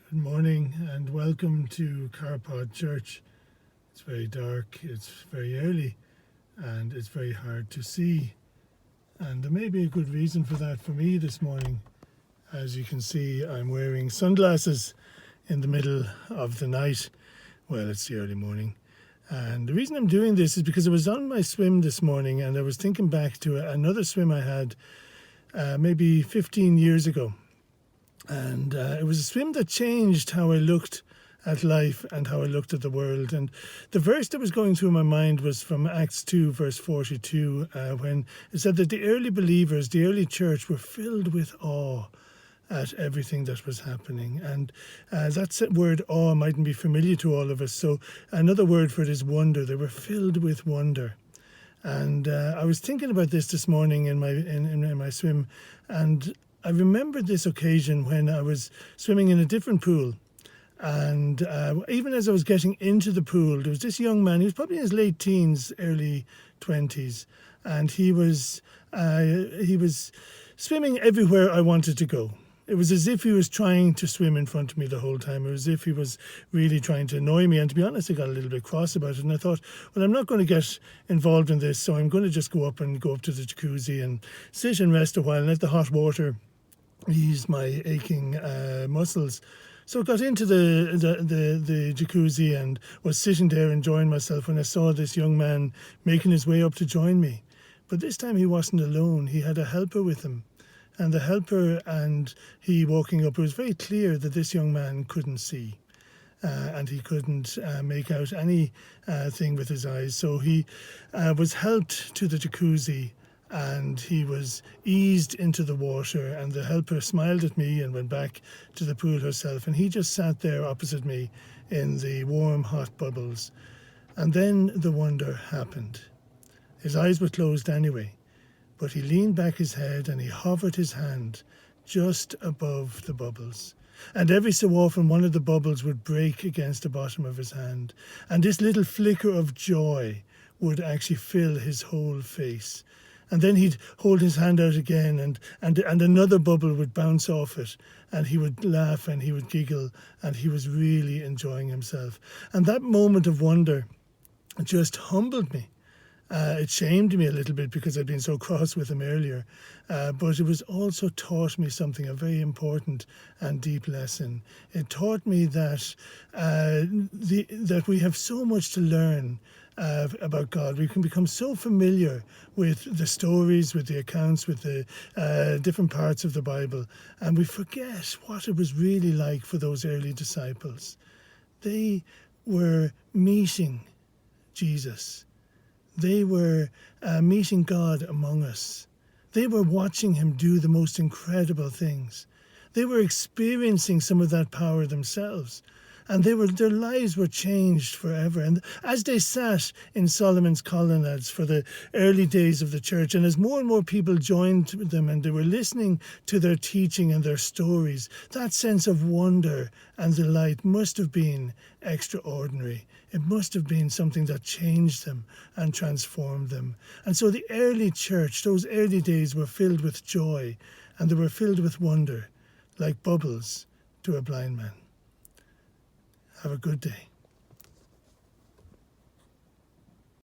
Good morning and welcome to Carpod Church. It's very dark, it's very early, and it's very hard to see. And there may be a good reason for that for me this morning. As you can see, I'm wearing sunglasses in the middle of the night. Well, it's the early morning. And the reason I'm doing this is because I was on my swim this morning and I was thinking back to another swim I had maybe 15 years ago. And it was a swim that changed how I looked at life and how I looked at the world. And the verse that was going through my mind was from Acts 2, verse 42, when it said that the early believers, the early church, were filled with awe at everything that was happening. And that word awe mightn't be familiar to all of us. So another word for it is wonder. They were filled with wonder. And I was thinking about this morning in my swim, and I remembered this occasion when I was swimming in a different pool. And even as I was getting into the pool, there was this young man. He was probably in his late teens, early 20s, and he was swimming everywhere I wanted to go. It was as if he was trying to swim in front of me the whole time. It was as if he was really trying to annoy me. And to be honest, I got a little bit cross about it. And I thought, well, I'm not going to get involved in this, so I'm going to just go up to the jacuzzi and sit and rest a while and let the hot water ease my aching muscles. So I got into the jacuzzi and was sitting there enjoying myself when I saw this young man making his way up to join me. But this time he wasn't alone. He had a helper with him. And the helper and he walking up, it was very clear that this young man couldn't see. And he couldn't make out anything with his eyes. So he was helped to the jacuzzi and he was eased into the water, and the helper smiled at me and went back to the pool herself, and he just sat there opposite me in the warm, hot bubbles. And then the wonder happened. His eyes were closed anyway, but he leaned back his head and he hovered his hand just above the bubbles. And every so often one of the bubbles would break against the bottom of his hand, and this little flicker of joy would actually fill his whole face. And then he'd hold his hand out again and another bubble would bounce off it, and he would laugh and he would giggle, and he was really enjoying himself. And that moment of wonder just humbled me. It shamed me a little bit because I'd been so cross with him earlier, but it was also taught me something, a very important and deep lesson. It taught me that that we have so much to learn about God. We can become so familiar with the stories, with the accounts, with the different parts of the Bible, and we forget what it was really like for those early disciples. They were meeting Jesus. They were meeting God among us. They were watching him do the most incredible things. They were experiencing some of that power themselves. And their lives were changed forever. And as they sat in Solomon's colonnades for the early days of the church, and as more and more people joined them and they were listening to their teaching and their stories, that sense of wonder and delight must have been extraordinary. It must have been something that changed them and transformed them. And so the early church, those early days, were filled with joy, and they were filled with wonder, like bubbles to a blind man. Have a good day.